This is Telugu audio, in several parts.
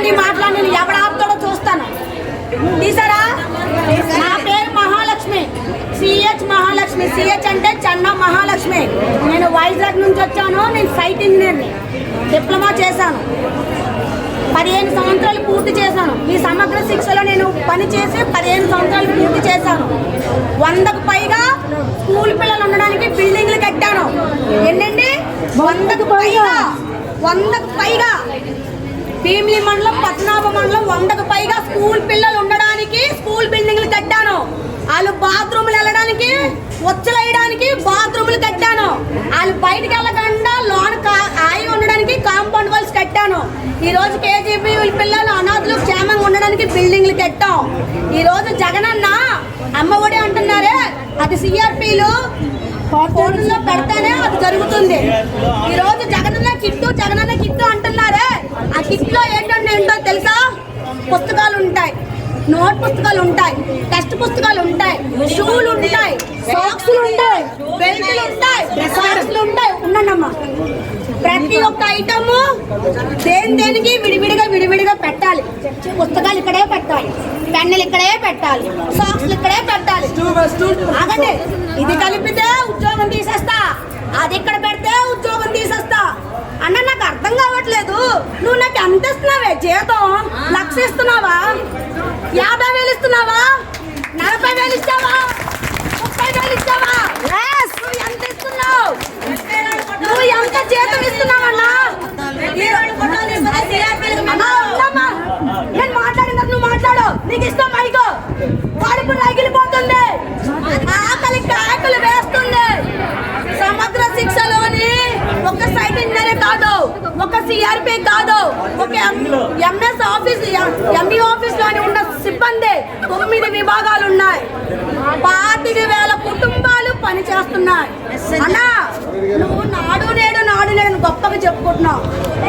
నీ మాట్లాడి ఎవడ ఆపుతాడో చూస్తాను. తీసారా? నా పేరు మహాలక్ష్మి, సిహెచ్ మహాలక్ష్మి. సిహెచ్ అంటే చెన్న మహాలక్ష్మి. నేను వైజాగ్ నుంచి వచ్చాను. నేను సైట్ ఇంజనీర్ని, డిప్లొమా చేశాను. 15 సంవత్సరాలు పూర్తి చేశాను. ఈ సమగ్ర శిక్షలో నేను పనిచేసి 15 సంవత్సరాలు పూర్తి చేశాను. 100కు పైగా స్కూల్ పిల్లలు ఉండడానికి బిల్డింగ్లు కట్టాను. ఎన్నండి? 100కు పైగా భీమిలి మండలం, పద్మనాభ మండలం 100కు పైగా స్కూల్ పిల్లలు ఉండడానికి స్కూల్ బిల్డింగ్లు కట్టాను. వాళ్ళు బాత్రూములు వెళ్ళడానికి, వచ్చలు వేయడానికి బాత్రూములు కట్టాను. వాళ్ళు బయటకు వెళ్ళకుండా లోన్ ఆయి ఉండడానికి కాంపౌండ్ వాల్స్ కట్టాను. ఈ రోజు కేజీబీ పిల్లలు అనాథులు క్షేమంగా ఉండడానికి బిల్డింగ్లు కట్టాం. ఈ రోజు జగనన్న అమ్మఒడి అంటున్నారే, అది సిఆర్పీలు ఫోన్లో పెడితేనే అది జరుగుతుంది. ఈ రోజు జగనన్న కిట్టు అంటున్నారే, ఆ కిట్లో ఏంటో తెలుసా? పుస్తకాలు ఉంటాయి, నోట్ పుస్తకాలు ఉంటాయి, టెక్స్ట్ పుస్తకాలు ఉంటాయి, షూలు ఉంటాయి, సాక్స్లు ఉంటాయి, బెల్ట్లు ఉంటాయి, సాక్స్లు ఉంటాయి. ఉన్నానమ్మా, ప్రతి ఒక్క ఐటమ్ దేనికి విడివిడిగా పెట్టాలి. పుస్తకాలు ఇక్కడే పెట్టాలి, పెన్నులు ఇక్కడే పెట్టాలి, సాక్స్లు ఇక్కడే పెట్టాలి. ఆగండి, ఇది కలిపితే ఉద్యోగం తీసేస్తా, అది ఇక్కడ పెడితే ఉద్యోగం తీసేస్తా అన్న. నాకు అర్థం కావట్లేదు. నువ్వు నాకు ఎంత ఇస్తున్నావే జీతం? 1,00,000 ఇస్తున్నావా? 50,000 ఇస్తున్నావా? 40,000 ఇస్తావా? 30,000 ఇస్తావా? నువ్వు ఎంత ఇస్తున్నావు? నువ్వు ఎంత జీతం ఇస్తున్నావన్నా? నేను మాట్లాడిన నువ్వు మాట్లాడు. నీకు ఇష్టం మైకో వాడిపు రగిలిపోతుంది, ఆకలి వేస్తుంది. సమగ్ర శిక్షలోని ఒక సైట్ ఇంజనీర్ కాదు, ఒక సిఆర్పి కాదు, ఒక ఎంఎస్ ఆఫీస్, ఎంఈ ఆఫీస్ లోని ఉన్న సిబ్బంది 9 విభాగాలు ఉన్నాయి. 25,000 కుటుంబాలు పని చేస్తున్నాయి. అన్నా, నువ్వు నాడు నేడు గొప్పగా చెప్పుకుంటున్నావు,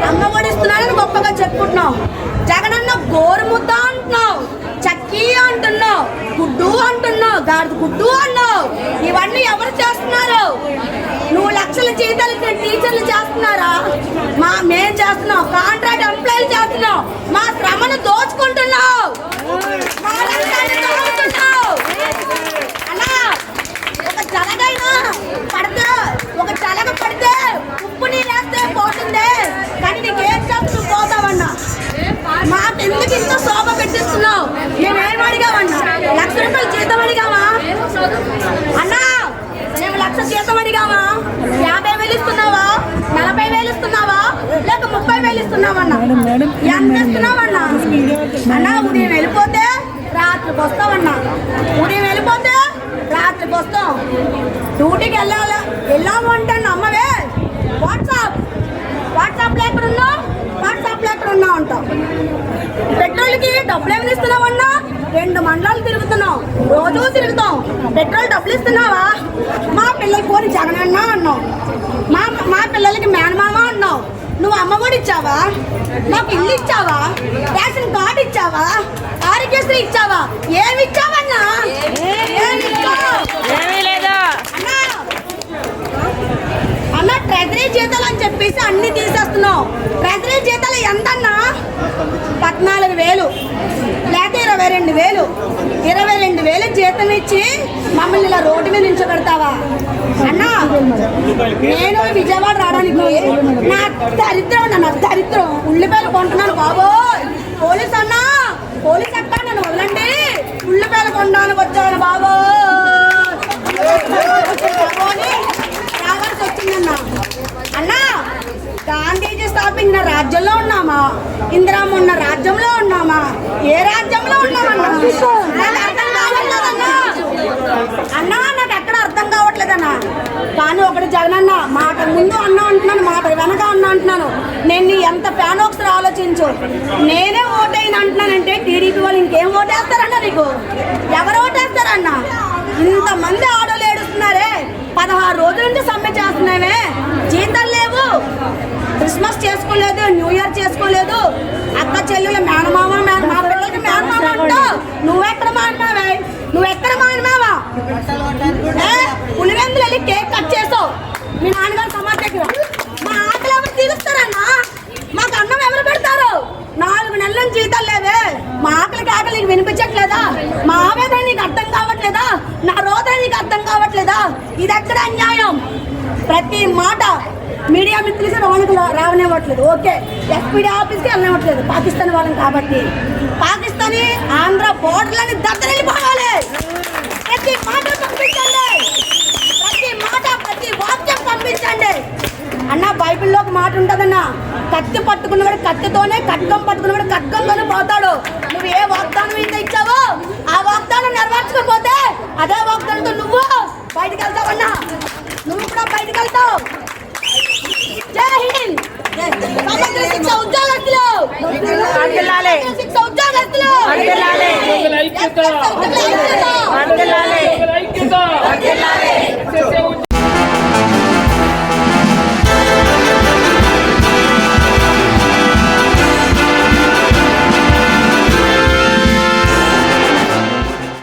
అమ్మ ఒడిస్తున్నానని గొప్పగా చెప్పుకుంటున్నావు. జగనన్న గోరుముద్ద అంటున్నావు, చక్కీ అంటున్నావు, గుడ్డు అంటున్నావు, గాడిద గుడ్డు అన్నావు. ఇవన్నీ ఎవరు చేస్తున్నారు? నువ్వు లక్షల జీతాలు టీచర్లు చేస్తున్నారా? మేం చేస్తున్నావు, కాంట్రాక్ట్ ఎంప్లాయీలు చేస్తున్నావు. మా శ్రమను దోచుకుంటున్నావు. అలా ఒక జలగ పడితే ఉప్పు నీళ్ళేస్తే పోతుంది, కానీ నీకేం చేస్తూ పోతావన్నా? మాకెందుకు ఇంత శోభ పెట్టిస్తున్నావు? మేమేం అడిగామన్నా? 1,00,000 రూపాయలు జీతం అడిగామా అన్నా? మేము 1,00,000 జీతం అడిగామా? 50,000 ఇస్తున్నావా? 40,000 ఇస్తున్నావా? లేక 30,000 ఇస్తున్నావన్నా? ఎంత ఇస్తున్నావన్నా? అన్నా, ఉదయం వెళ్ళిపోతే రాత్రికి వస్తావన్నా. ఉదయం వెళ్ళిపోతే రాత్రికి వస్తాం. డ్యూటీకి వెళ్ళాము అంటే అమ్మవే వాట్సాప్లో ఎక్కడున్నావు, వాట్సాప్లో ఎక్కడున్నావు అంటావు. పెట్రోల్కి డబ్బులు ఏమి ఇస్తున్నావన్నా? 2 మండలాలు తిరుగుతున్నావు, రోజు తిరుగుతాం. పెట్రోల్ డబ్బులు ఇస్తున్నావా? మా పిల్లలకి పోని జగనన్న అన్నావు, మా పిల్లలకి మేనమామ అన్నావు. నువ్వు అమ్మ కూడా ఇచ్చావా? మాకు ఇల్లు ఇచ్చావా? రేషన్ కార్డు ఇచ్చావా? ఆరోగ్యశ్రీ ఇచ్చావా? ఏమి ఇచ్చావన్నా? అన్న, ట్రెజరీ జీతాలు అని చెప్పేసి అన్ని తీసేస్తున్నావు. ట్రెజరీ జీతాలు ఎంతన్నా? 14,000 లేక 22,000. 22,000 జీతం ఇచ్చి మమ్మల్ని ఇలా రోడ్డు మీద నిల్చోబెడతావా అన్నా? నేను విజయవాడ రావడానికి నా దరిద్రం ఉల్లిపాయలు కొంటున్నాను బాబోయ్. పోలీస్ అన్నా, పోలీస్ అక్క నన్ను వదలండి, ఉల్లిపాయలు కొనడానికి వచ్చాను బాబోయ్. రావాల్సి వచ్చిందన్నా. అన్నా, గాంధీజీ స్థాపించిన రాజ్యంలో ఉన్నామా? ఇందిరామ్మ ఉన్న రాజ్యంలో ఉన్నామా? ఏ రాజ్యంలో ఉన్నామన్నా? అన్నా, నాకు ఎక్కడ అర్థం కావట్లేదన్నా. కానీ ఒకటి జగనన్న, మాట ముందు అన్నా అంటున్నాను, మాట వెనక అన్నా అంటున్నాను. నేను ఎంత ఫ్యాన్ ఒకసారి ఆలోచించు. నేనే ఓటైన అంటున్నానంటే టీడీపీ వాళ్ళు ఇంకేం ఓటేస్తారన్నా? నీకు ఎవరు ఓటేస్తారన్నా? ఇంతమంది ఆడోళ్ళు ఏడుస్తున్నారే, 16 రోజుల నుంచి సమ్మె చేస్తున్నామే, జీతాలు లేవు, క్రిస్మస్ చేసుకోలేదు, న్యూ ఇయర్ చేసుకోలేదు. అక్క చెల్లెలు మేనమామ, మా పిల్లలకి మేనమామ అంటావు. నువ్వెక్కడ మానమావే? నువ్వెక్కడ మానమావా? పులివెందులు వెళ్ళి కేక్ కట్ చేసావు మీ నాన్నగారు సమాధి దగ్గర. మా ఆకలి ఎవరు తీరుస్తారన్నా? మాకు అన్నం ఎవరు పెడతారు? 4 నెలల జీతాలు లేవే, మా ఆకలికి ఆకలి నీకు వినిపించట్లేదా, మా ఆవేదన నీకు అర్థం కావట్లేదా, నా రోదన నీకు అర్థం కావట్లేదా? ఇది ఎక్కడ అన్యాయం? ప్రతి మాట మీడియా మిత్రులకి లోనికి రావనివ్వట్లేదు. ఓకే, ఎస్పీడీ ఆఫీస్కి వెళ్ళనివ్వట్లేదు, పాకిస్తాన్ వాళ్ళని కాబట్టి. పాకిస్తానీ ఆంధ్ర బోర్డర్లని దత్తరిల్లిపోవాలి. ప్రతి మాట పంపించండి, ప్రతి మాట ప్రతి వాక్యం పంపించండి అన్న. బైబిల్లో ఒక మాట ఉంటుందన్న, కత్తి పట్టుకున్నవాడు కత్తితోనే, ఖడ్గం పట్టుకున్నవాడు ఖడ్గంతోనే పోతాడు. నువ్వు ఏ వాగ్దానం అయితే ఇచ్చావో ఆ వాగ్దానం నెరవేర్చకపోతే అదే వాగ్దానంతో నువ్వు బయటకు వెళ్తావన్నా, నువ్వు కూడా బయటకు వెళ్తావు. జై హింద్. సమగ్ర శిక్ష ఉద్యోగస్తులు, సమగ్ర శిక్ష ఉద్యోగస్తులు.